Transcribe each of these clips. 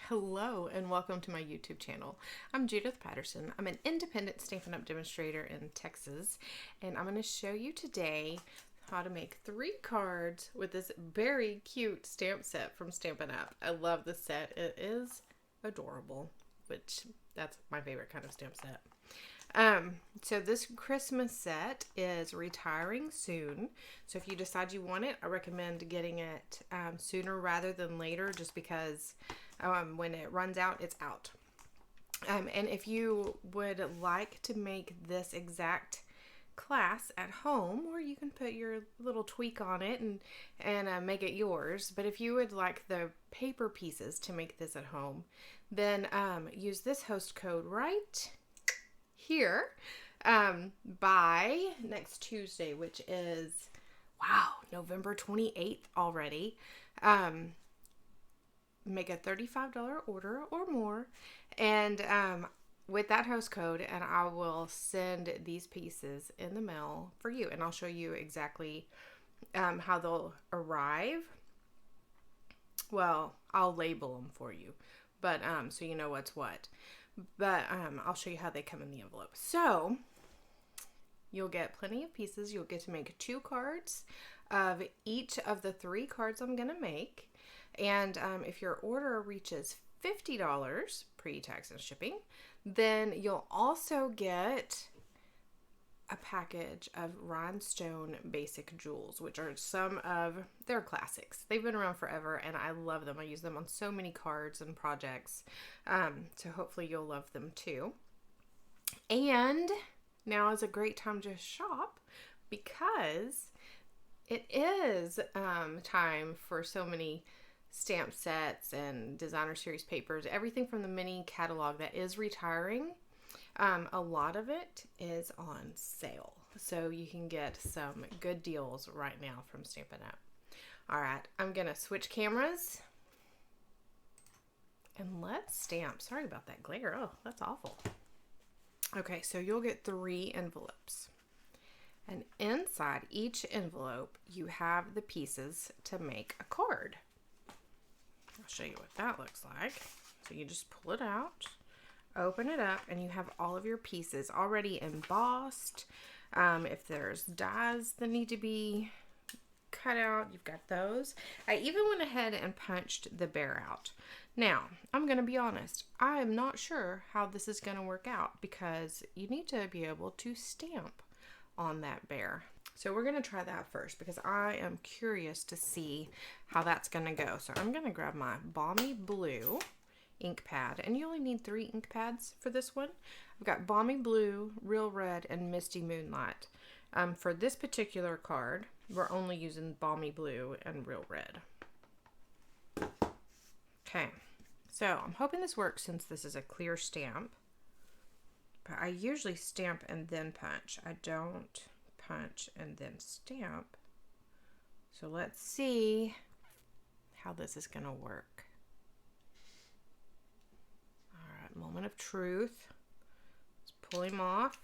Hello and welcome to my YouTube channel. I'm Judith Patterson. I'm an independent Stampin' Up! Demonstrator in Texas, and I'm going to show you today how to make 3 cards with this very cute stamp set from Stampin' Up! I love this set. It is adorable, which that's my favorite kind of stamp set. So this Christmas set is retiring soon. So if you decide you want it, I recommend getting it sooner rather than later, just because when it runs out, it's out. And if you would like to make this exact class at home, or you can put your little tweak on it and make it yours. But if you would like the paper pieces to make this at home, then use this host code right here by next Tuesday, which is, wow, November 28th already. Make a $35 order or more, and with that host code, and I will send these pieces in the mail for you, and I'll show you exactly how they'll arrive. Well, I'll label them for you, but so you know what's what. But I'll show you how they come in the envelope. So you'll get plenty of pieces. You'll get to make 2 cards of each of the 3 cards I'm going to make. And if your order reaches $50 pre-tax and shipping, then you'll also get a package of rhinestone basic jewels, which are some of their classics. They've been around forever, and I love them. I use them on so many cards and projects, so hopefully you'll love them too. And now is a great time to shop, because it is time for so many stamp sets and designer series papers, everything from the mini catalog that is retiring. A lot of it is on sale, so you can get some good deals right now from Stampin' Up! All right, I'm gonna switch cameras and let's stamp. Sorry about that glare. Oh, that's awful. Okay, so you'll get 3 envelopes, and inside each envelope you have the pieces to make a card. I'll show you what that looks like. So you just pull it out, open it up, and you have all of your pieces already embossed. If there's dies that need to be cut out, you've got those. I even went ahead and punched the bear out. Now, I'm going to be honest, I am not sure how this is going to work out, because you need to be able to stamp on that bear. So we're going to try that first, because I am curious to see how that's going to go. So I'm going to grab my Balmy Blue ink pad, and you only need 3 ink pads for this one. I've got Balmy Blue, Real Red, and Misty Moonlight. For this particular card, we're only using Balmy Blue and Real Red. Okay, so I'm hoping this works since this is a clear stamp. But I usually stamp and then punch. I don't punch and then stamp. So let's see how this is going to work. All right, moment of truth. Let's pull him off.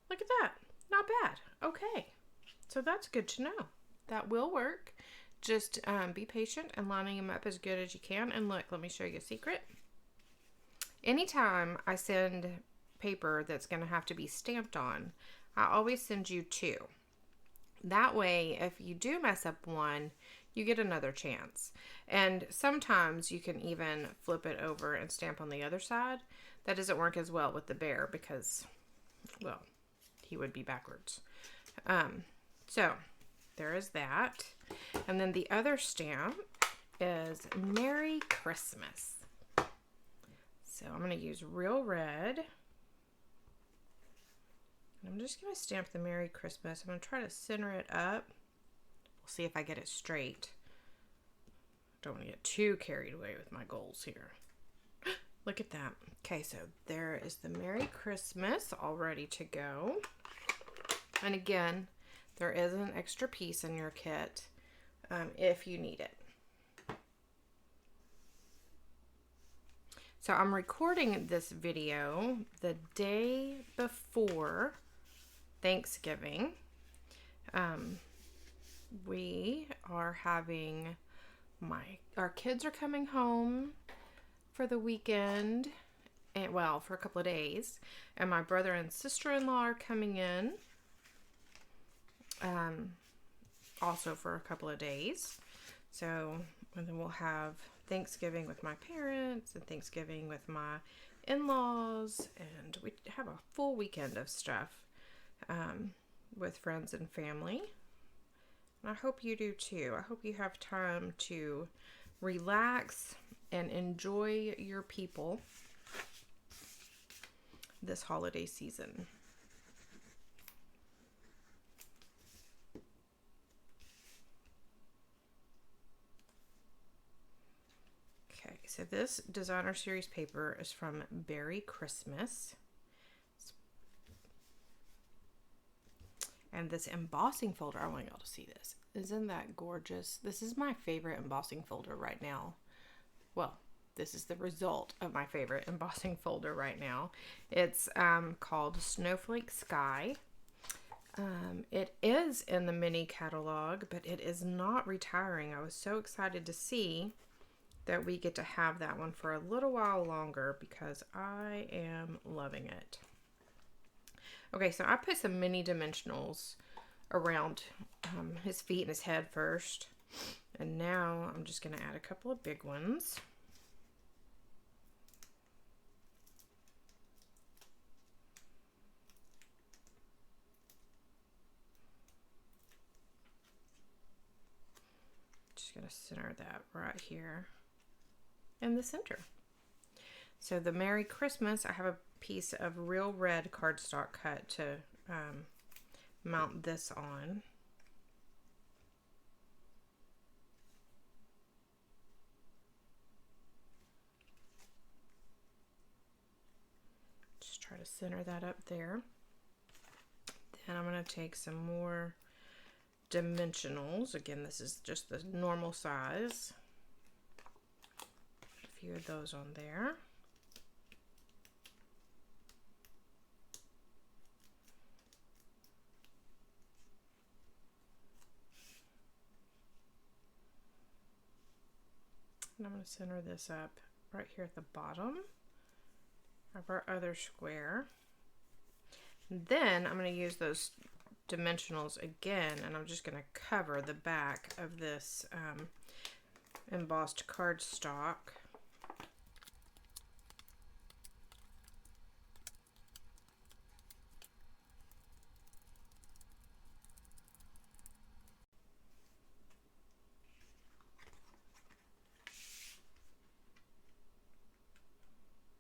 Look at that. Not bad. Okay. So that's good to know. That will work. Just be patient and lining them up as good as you can. And look, let me show you a secret. Anytime I send paper that's going to have to be stamped on, I always send you 2. That way, if you do mess up one, you get another chance. And sometimes you can even flip it over and stamp on the other side. That doesn't work as well with the bear because, well, he would be backwards. So there is that. And then the other stamp is Merry Christmas. So I'm going to use Real Red. I'm just going to stamp the Merry Christmas. I'm going to try to center it up. We'll see if I get it straight. Don't want to get too carried away with my goals here. Look at that. Okay, so there is the Merry Christmas all ready to go. And again, there is an extra piece in your kit if you need it. So I'm recording this video the day before Thanksgiving. We are having our kids are coming home for the weekend, and well, for a couple of days. And my brother and sister-in-law are coming in, also for a couple of days. So, and then we'll have Thanksgiving with my parents and Thanksgiving with my in-laws, and we have a full weekend of stuff with friends and family. And I hope you do too. I hope you have time to relax and enjoy your people this holiday season. Okay, so this designer series paper is from Beary Christmas. And this embossing folder, I want y'all to see this. Isn't that gorgeous? This is my favorite embossing folder right now. Well, this is the result of my favorite embossing folder right now. It's called Snowflake Sky. It is in the mini catalog, but it is not retiring. I was so excited to see that we get to have that one for a little while longer because I am loving it. Okay, so I put some mini dimensionals around his feet and his head first. And now I'm just going to add a couple of big ones. Just going to center that right here in the center. So the Merry Christmas, I have a piece of real red cardstock cut to mount this on. Just try to center that up there. Then I'm going to take some more dimensionals. Again, this is just the normal size. Put a few of those on there. And I'm going to center this up right here at the bottom of our other square. And then I'm going to use those dimensionals again, and I'm just going to cover the back of this embossed cardstock.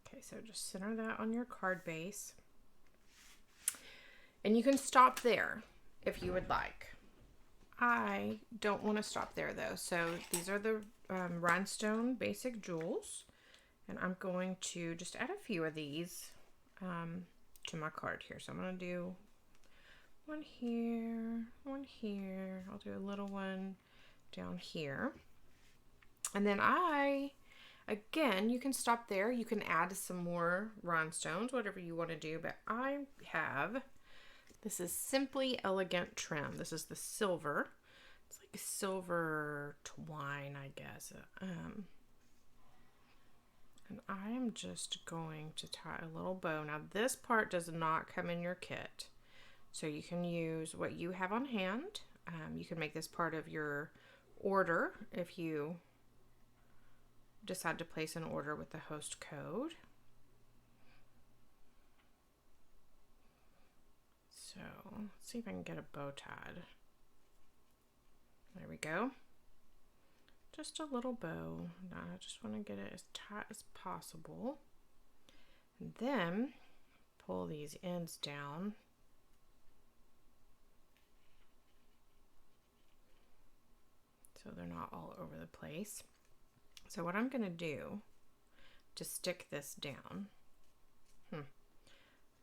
Okay, so just center that on your card base. And you can stop there if you would like. I don't want to stop there though. So these are the rhinestone basic jewels. And I'm going to just add a few of these to my card here. So I'm going to do one here, one here. I'll do a little one down here. And then again, you can stop there. You can add some more rhinestones, whatever you want to do. But I have, this is Simply Elegant Trim. This is the silver. It's like a silver twine, I guess. And I am just going to tie a little bow. Now this part does not come in your kit. So you can use what you have on hand. You can make this part of your order if you decide to place an order with the host code. So let's see if I can get a bow tied. There we go. Just a little bow. Now I just want to get it as tight as possible. And then pull these ends down. So they're not all over the place. So what I'm going to do to stick this down,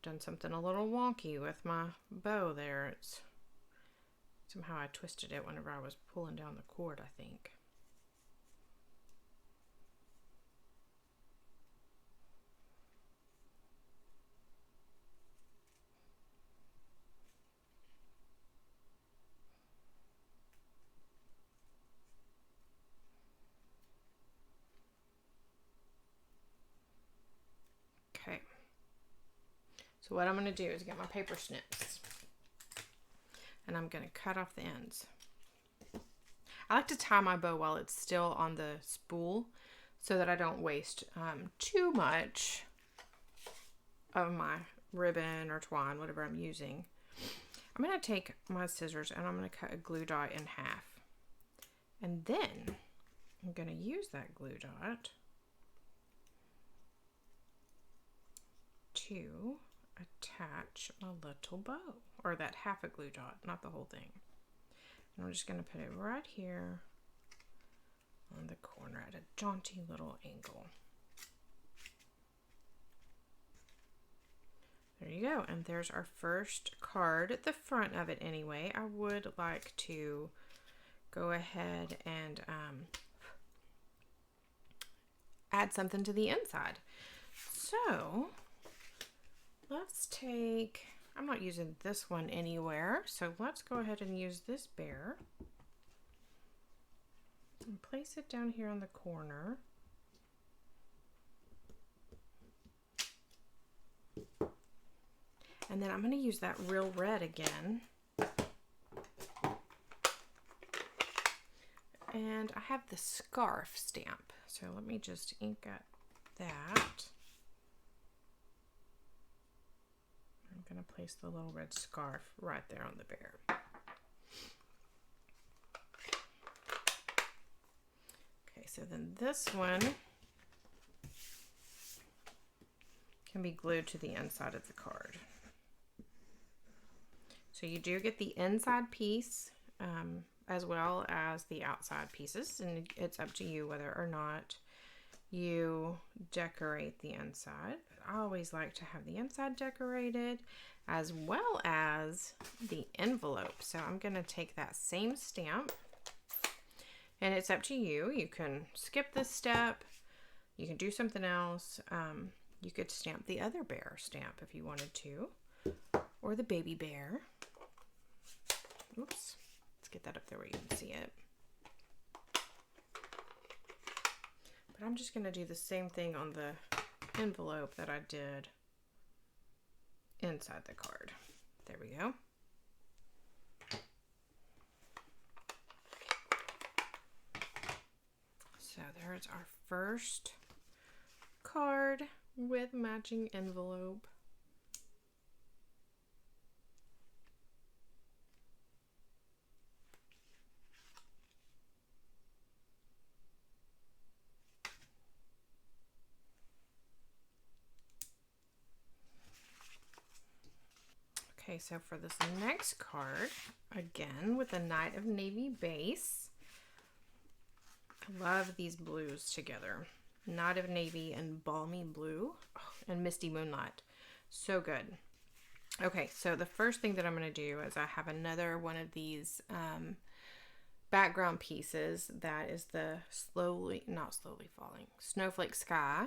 done something a little wonky with my bow there. It's somehow I twisted it whenever I was pulling down the cord, I think. So what I'm going to do is get my paper snips. And I'm going to cut off the ends. I like to tie my bow while it's still on the spool so that I don't waste too much of my ribbon or twine, whatever I'm using. I'm going to take my scissors and I'm going to cut a glue dot in half. And then I'm going to use that glue dot to attach my little bow, or that half a glue dot, not the whole thing. And I'm just going to put it right here on the corner at a jaunty little angle. There you go. And there's our first card at the front of it anyway. I would like to go ahead and add something to the inside. So let's take, I'm not using this one anywhere, so let's go ahead and use this bear and place it down here on the corner. And then I'm going to use that real red again. And I have the scarf stamp, so let me just ink at that. I'm going to place the little red scarf right there on the bear. Okay, so then this one can be glued to the inside of the card. So you do get the inside piece as well as the outside pieces, and it's up to you whether or not you decorate the inside. I always like to have the inside decorated as well as the envelope. So I'm going to take that same stamp, and it's up to you. You can skip this step. You can do something else. You could stamp the other bear stamp if you wanted to, or the baby bear. Oops. Let's get that up there where you can see it. But I'm just going to do the same thing on the envelope that I did inside the card. There we go. So there's our first card with matching envelope. Okay, so for this next card, again with a Night of Navy base, I love these blues together. Night of Navy and Balmy Blue and Misty Moonlight. So good. Okay, so the first thing that I'm going to do is I have another one of these background pieces that is the not slowly falling, Snowflake Sky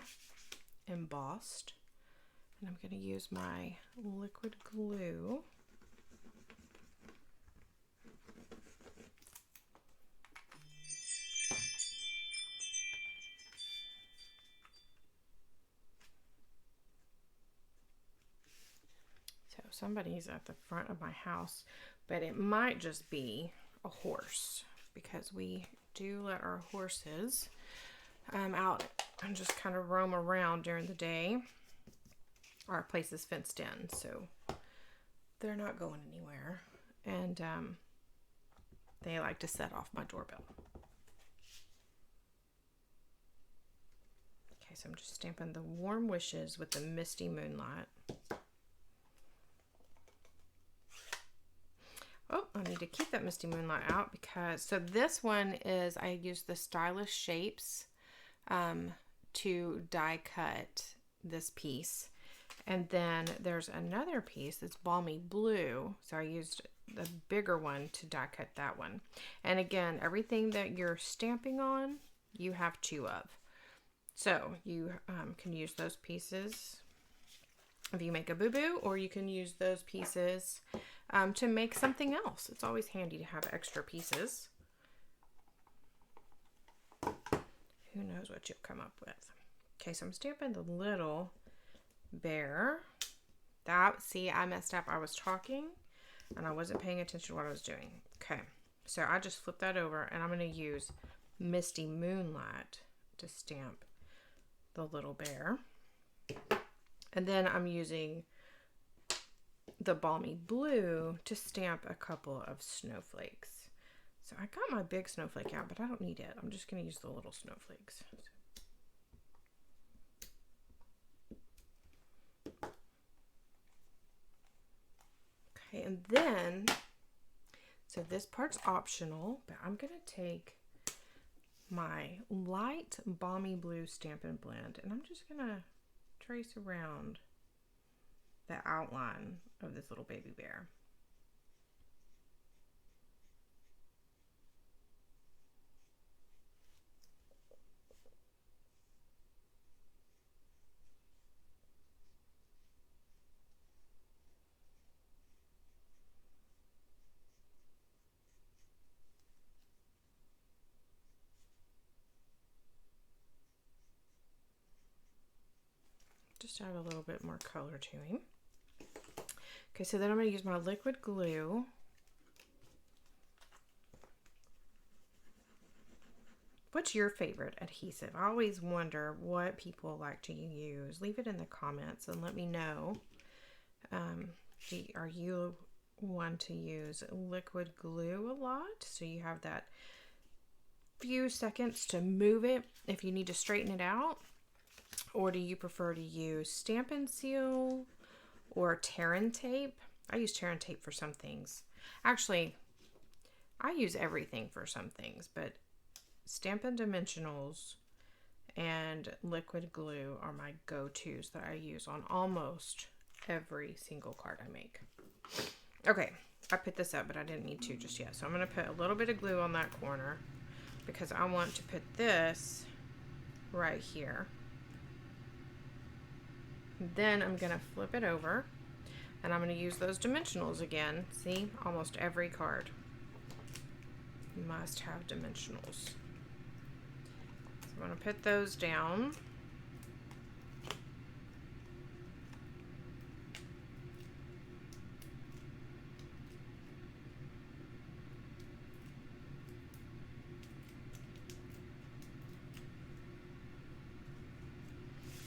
embossed. And I'm going to use my liquid glue. So somebody's at the front of my house, but it might just be a horse because we do let our horses out and just kind of roam around during the day. Our place is fenced in, so they're not going anywhere. And they like to set off my doorbell. Okay, so I'm just stamping the Warm Wishes with the Misty Moonlight. Oh, I need to keep that Misty Moonlight out because, so this one is, I used the Stylish Shapes to die cut this piece. And then there's another piece that's Balmy Blue. So I used the bigger one to die cut that one. And again, everything that you're stamping on, you have two of. So you can use those pieces if you make a boo-boo, or you can use those pieces to make something else. It's always handy to have extra pieces. Who knows what you'll come up with. Okay, so I'm stamping the little bear, See, I messed up. I was talking and I wasn't paying attention to what I was doing. Okay, so I just flipped that over and I'm going to use Misty Moonlight to stamp the little bear. And then I'm using the Balmy Blue to stamp a couple of snowflakes. So I got my big snowflake out, but I don't need it. I'm just going to use the little snowflakes. Okay, and then, so this part's optional, but I'm going to take my light Balmy Blue Stampin' Blend, and I'm just going to trace around the outline of this little baby bear. Just add a little bit more color to him. Okay, so then I'm going to use my liquid glue. What's your favorite adhesive? I always wonder what people like to use. Leave it in the comments and let me know. Are you one to use liquid glue a lot? So you have that few seconds to move it if you need to straighten it out? Or do you prefer to use Stampin' Seal or Terran tape? I use Terran tape for some things. Actually, I use everything for some things, but Stampin' Dimensionals and liquid glue are my go-tos that I use on almost every single card I make. Okay, I put this up, but I didn't need to just yet. So I'm going to put a little bit of glue on that corner because I want to put this right here. Then I'm going to flip it over and I'm going to use those dimensionals again. See, almost every card must have dimensionals. So I'm going to put those down.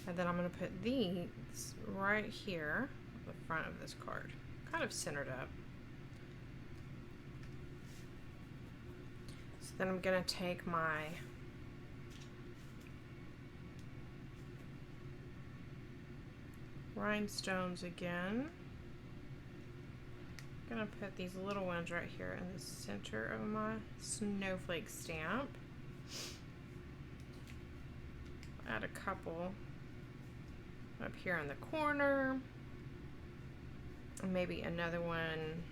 And then I'm going to put these right here at the front of this card, kind of centered up. So then I'm going to take my rhinestones again. I'm going to put these little ones right here in the center of my snowflake stamp. Add a couple up here in the corner, and maybe another one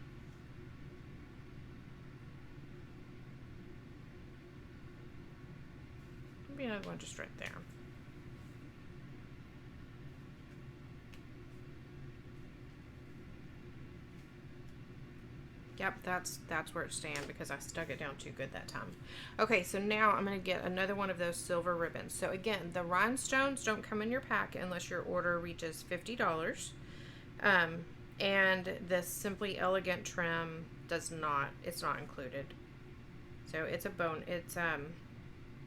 maybe another one just right there. Yep, that's where it's staying because I stuck it down too good that time. Okay, so now I'm going to get another one of those silver ribbons. So again, the rhinestones don't come in your pack unless your order reaches $50. And the Simply Elegant trim does not, it's not included. So it's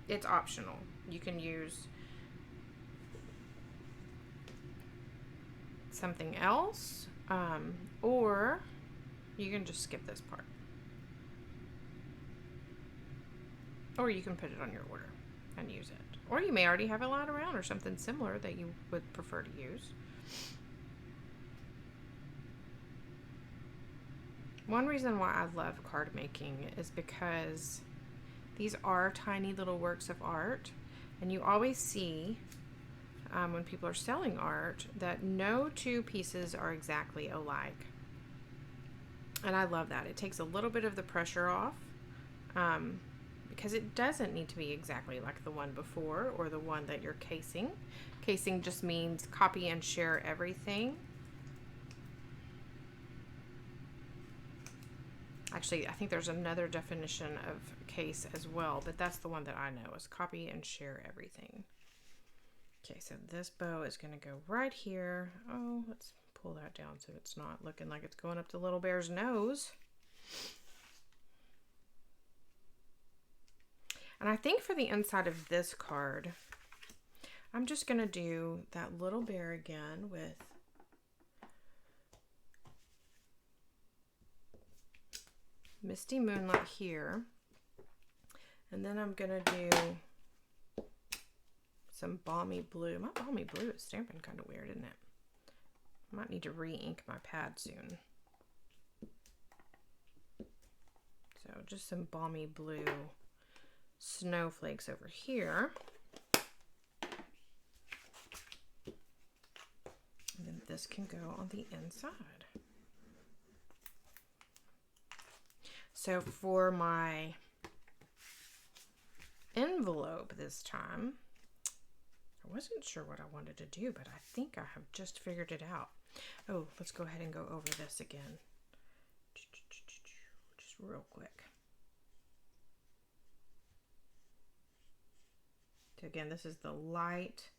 it's optional. You can use something else, or you can just skip this part. Or you can put it on your order and use it. Or you may already have it lying around or something similar that you would prefer to use. One reason why I love card making is because these are tiny little works of art, and you always see when people are selling art that no two pieces are exactly alike. And I love that. It takes a little bit of the pressure off because it doesn't need to be exactly like the one before or the one that you're casing. Casing just means copy and share everything. Actually, I think there's another definition of case as well, but that's the one that I know is copy and share everything. Okay, so this bow is going to go right here. Oh, let's pull that down so it's not looking like it's going up the little bear's nose. And I think for the inside of this card, I'm just going to do that little bear again with Misty Moonlight here. And then I'm going to do some Balmy Blue. My Balmy Blue is stamping kind of weird, isn't it? I might need to re-ink my pad soon. So just some Balmy Blue snowflakes over here. And then this can go on the inside. So for my envelope this time, I wasn't sure what I wanted to do, but I think I have just figured it out. Oh, let's go ahead and go over this again. Just real quick. So again, this is the light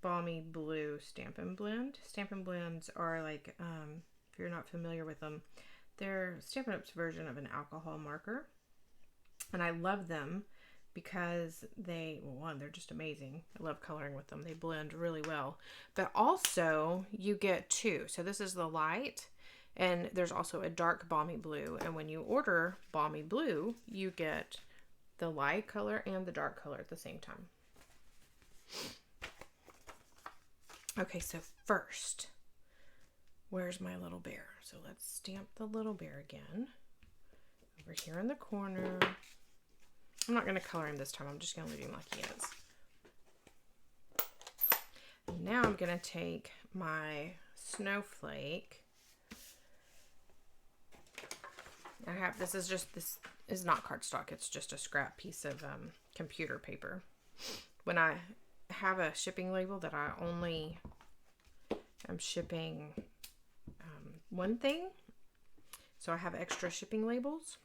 Balmy Blue Stampin' Blend. Stampin' Blends are like, if you're not familiar with them, they're Stampin' Up's version of an alcohol marker. And I love them because they, well, one, they're just amazing. I love coloring with them. They blend really well. But also, you get two. So this is the light, and there's also a dark Balmy Blue. And when you order Balmy Blue, you get the light color and the dark color at the same time. Okay, so first, where's my little bear? So let's stamp the little bear again. Over here in the corner. I'm not going to color him this time. I'm just going to leave him like he is. And now I'm going to take my snowflake. This is not cardstock. It's just a scrap piece of computer paper. When I have a shipping label that I only am shipping one thing, so I have extra shipping labels,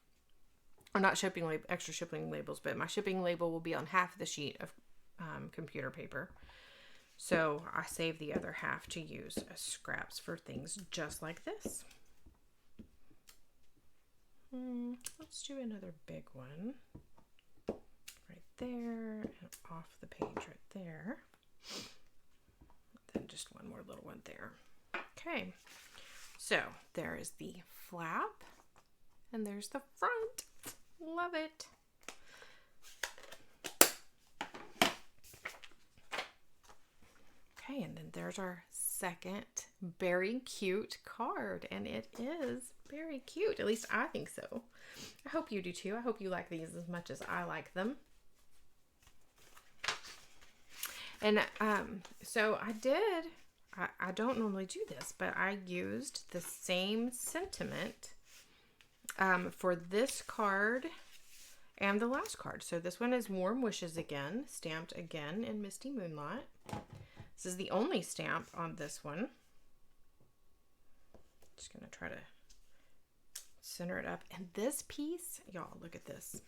or not extra shipping labels, but my shipping label will be on half the sheet of computer paper. So I save the other half to use as scraps for things just like this. Let's do another big one right there and off the page right there. Then just one more little one there. Okay, so there is the flap and there's the front. Love it. Okay, and then there's our second very cute card, and it is very cute. At least I think so. I hope you do too. I hope you like these as much as I like them. And so I don't normally do this, but I used the same sentiment for this card and the last card. So this one is Warm Wishes again, stamped again in Misty Moonlight. This is the only stamp on this one. Just gonna try to center it up. And this piece, y'all, look at this.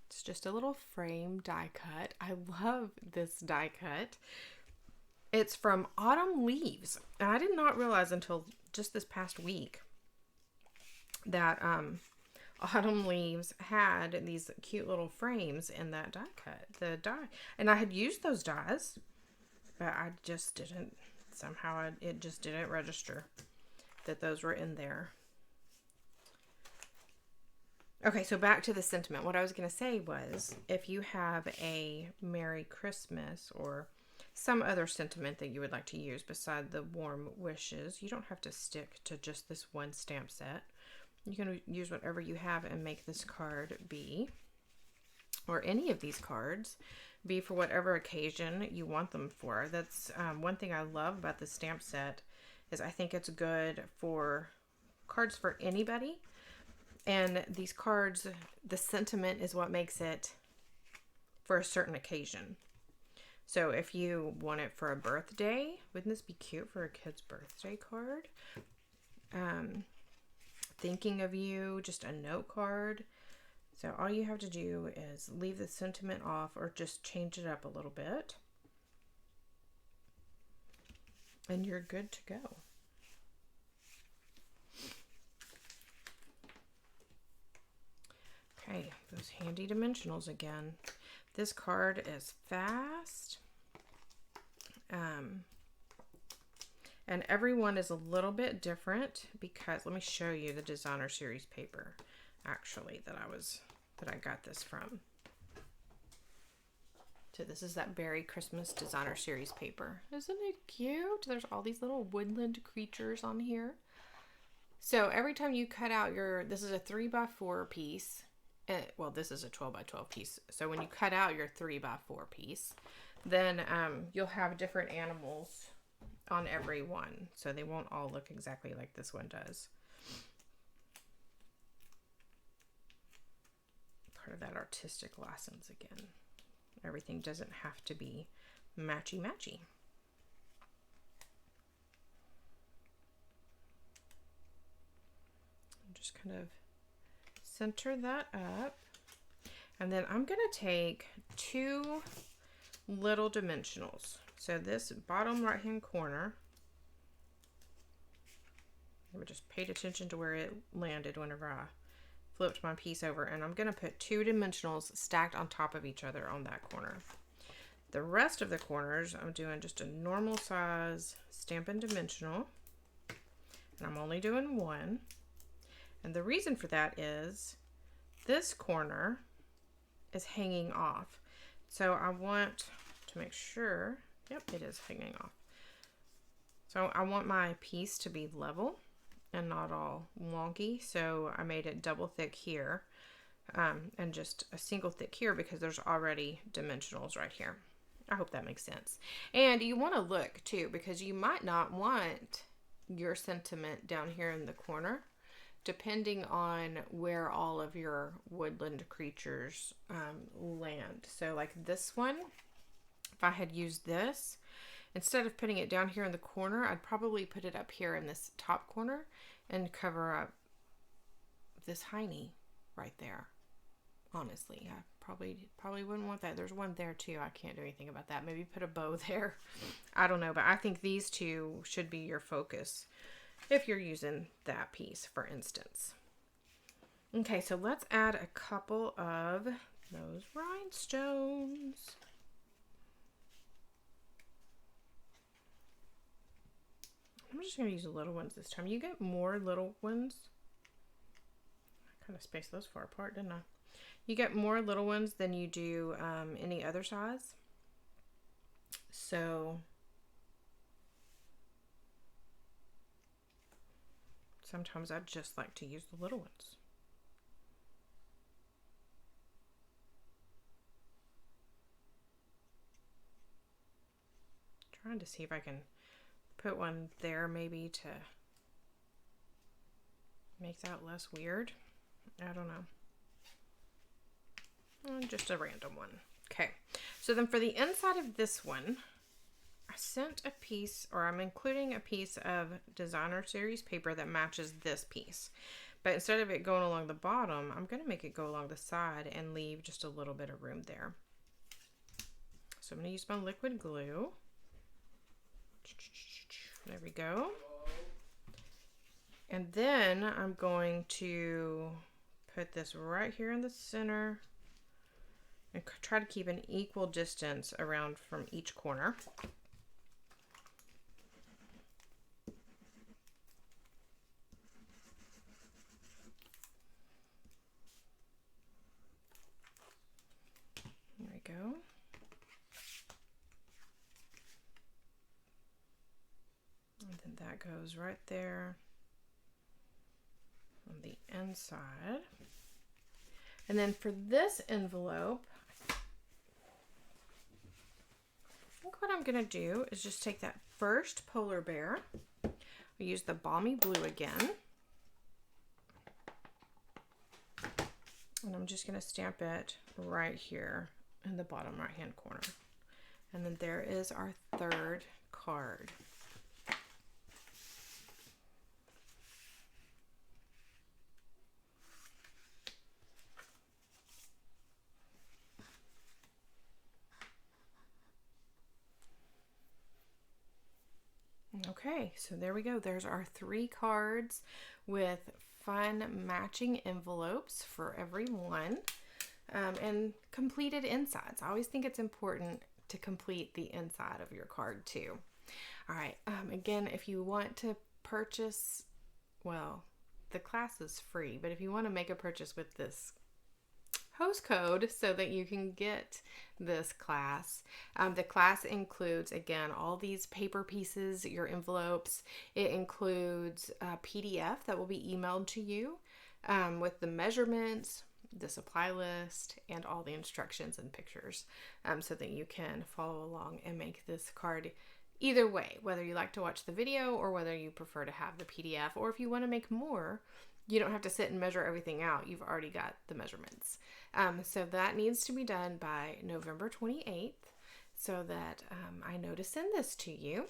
It's just a little frame die cut. I love this die cut. It's from Autumn Leaves. And I did not realize until just this past week that Autumn Leaves had these cute little frames in that die cut. The die. And I had used those dies, but I just didn't, somehow it just didn't register that those were in there. Okay, so back to the sentiment. What I was going to say was, if you have a Merry Christmas or some other sentiment that you would like to use beside the Warm Wishes, you don't have to stick to just this one stamp set. You can use whatever you have and make this card be, or any of these cards, be for whatever occasion you want them for. That's one thing I love about the stamp set, is I think it's good for cards for anybody. And these cards, the sentiment is what makes it for a certain occasion. So if you want it for a birthday, wouldn't this be cute for a kid's birthday card? Thinking of you, just a note card. So all you have to do is leave the sentiment off or just change it up a little bit. and you're good to go. Okay, those handy dimensionals again. This card is fast. And every one is a little bit different because let me show you the designer series paper actually that I got this from. So this is that Beary Christmas designer series paper. Isn't it cute? There's all these little woodland creatures on here. So every time you cut out this is a 3x4 piece. Well, this is a 12x12 piece. So when you cut out your 3x4 piece, then you'll have different animals on every one. So they won't all look exactly like this one does. Part of that artistic license again. Everything doesn't have to be matchy-matchy. Just kind of center that up. And then I'm going to take 2 little dimensionals. So this bottom right hand corner, I just paid attention to where it landed whenever I flipped my piece over, and I'm going to put 2 dimensionals stacked on top of each other on that corner. The rest of the corners I'm doing just a normal size Stampin' dimensional, and I'm only doing 1. And the reason for that is this corner is hanging off. So I want to make sure, yep, it is hanging off. So I want my piece to be level and not all wonky. So I made it double thick here and just a single thick here because there's already dimensionals right here. I hope that makes sense. And you want to look too, because you might not want your sentiment down here in the corner, depending on where all of your woodland creatures land. So like this one, if I had used this, instead of putting it down here in the corner, I'd probably put it up here in this top corner and cover up this hiney right there. Honestly, I probably wouldn't want that. There's one there too. I can't do anything about that. Maybe put a bow there. I don't know, but I think these 2 should be your focus if you're using that piece, for instance. Okay, so let's add a couple of those rhinestones. I'm just going to use the little ones this time. You get more little ones. I kind of spaced those far apart, didn't I? You get more little ones than you do any other size. So sometimes I just like to use the little ones. Trying to see if I can put one there maybe to make that less weird. I don't know. Just a random one. Okay, so then for the inside of this one, I sent a piece, or I'm including a piece of designer series paper that matches this piece. But instead of it going along the bottom, I'm going to make it go along the side and leave just a little bit of room there. So I'm going to use my liquid glue. There we go. And then I'm going to put this right here in the center and try to keep an equal distance around from each corner. There we go. And then that goes right there on the inside. And then for this envelope, I think what I'm going to do is just take that first polar bear. I'll use the balmy blue again. And I'm just going to stamp it right here in the bottom right hand corner. And then there is our third card. Okay, so there we go. There's our 3 cards with fun matching envelopes for every one, and completed insides. I always think it's important to complete the inside of your card too. All right, again, if you want to purchase, well, the class is free, but if you want to make a purchase with this host code so that you can get this class, the class includes, again, all these paper pieces, your envelopes. It includes a PDF that will be emailed to you with the measurements, the supply list, and all the instructions and pictures, so that you can follow along and make this card either way, whether you like to watch the video or whether you prefer to have the PDF, or if you want to make more, you don't have to sit and measure everything out. You've already got the measurements. So that needs to be done by November 28th so that I know to send this to you.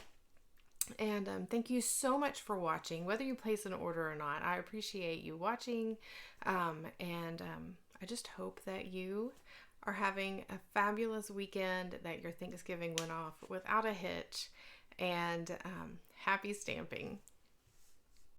And thank you so much for watching, whether you place an order or not. I appreciate you watching, and I just hope that you are having a fabulous weekend, that your Thanksgiving went off without a hitch, and happy stamping.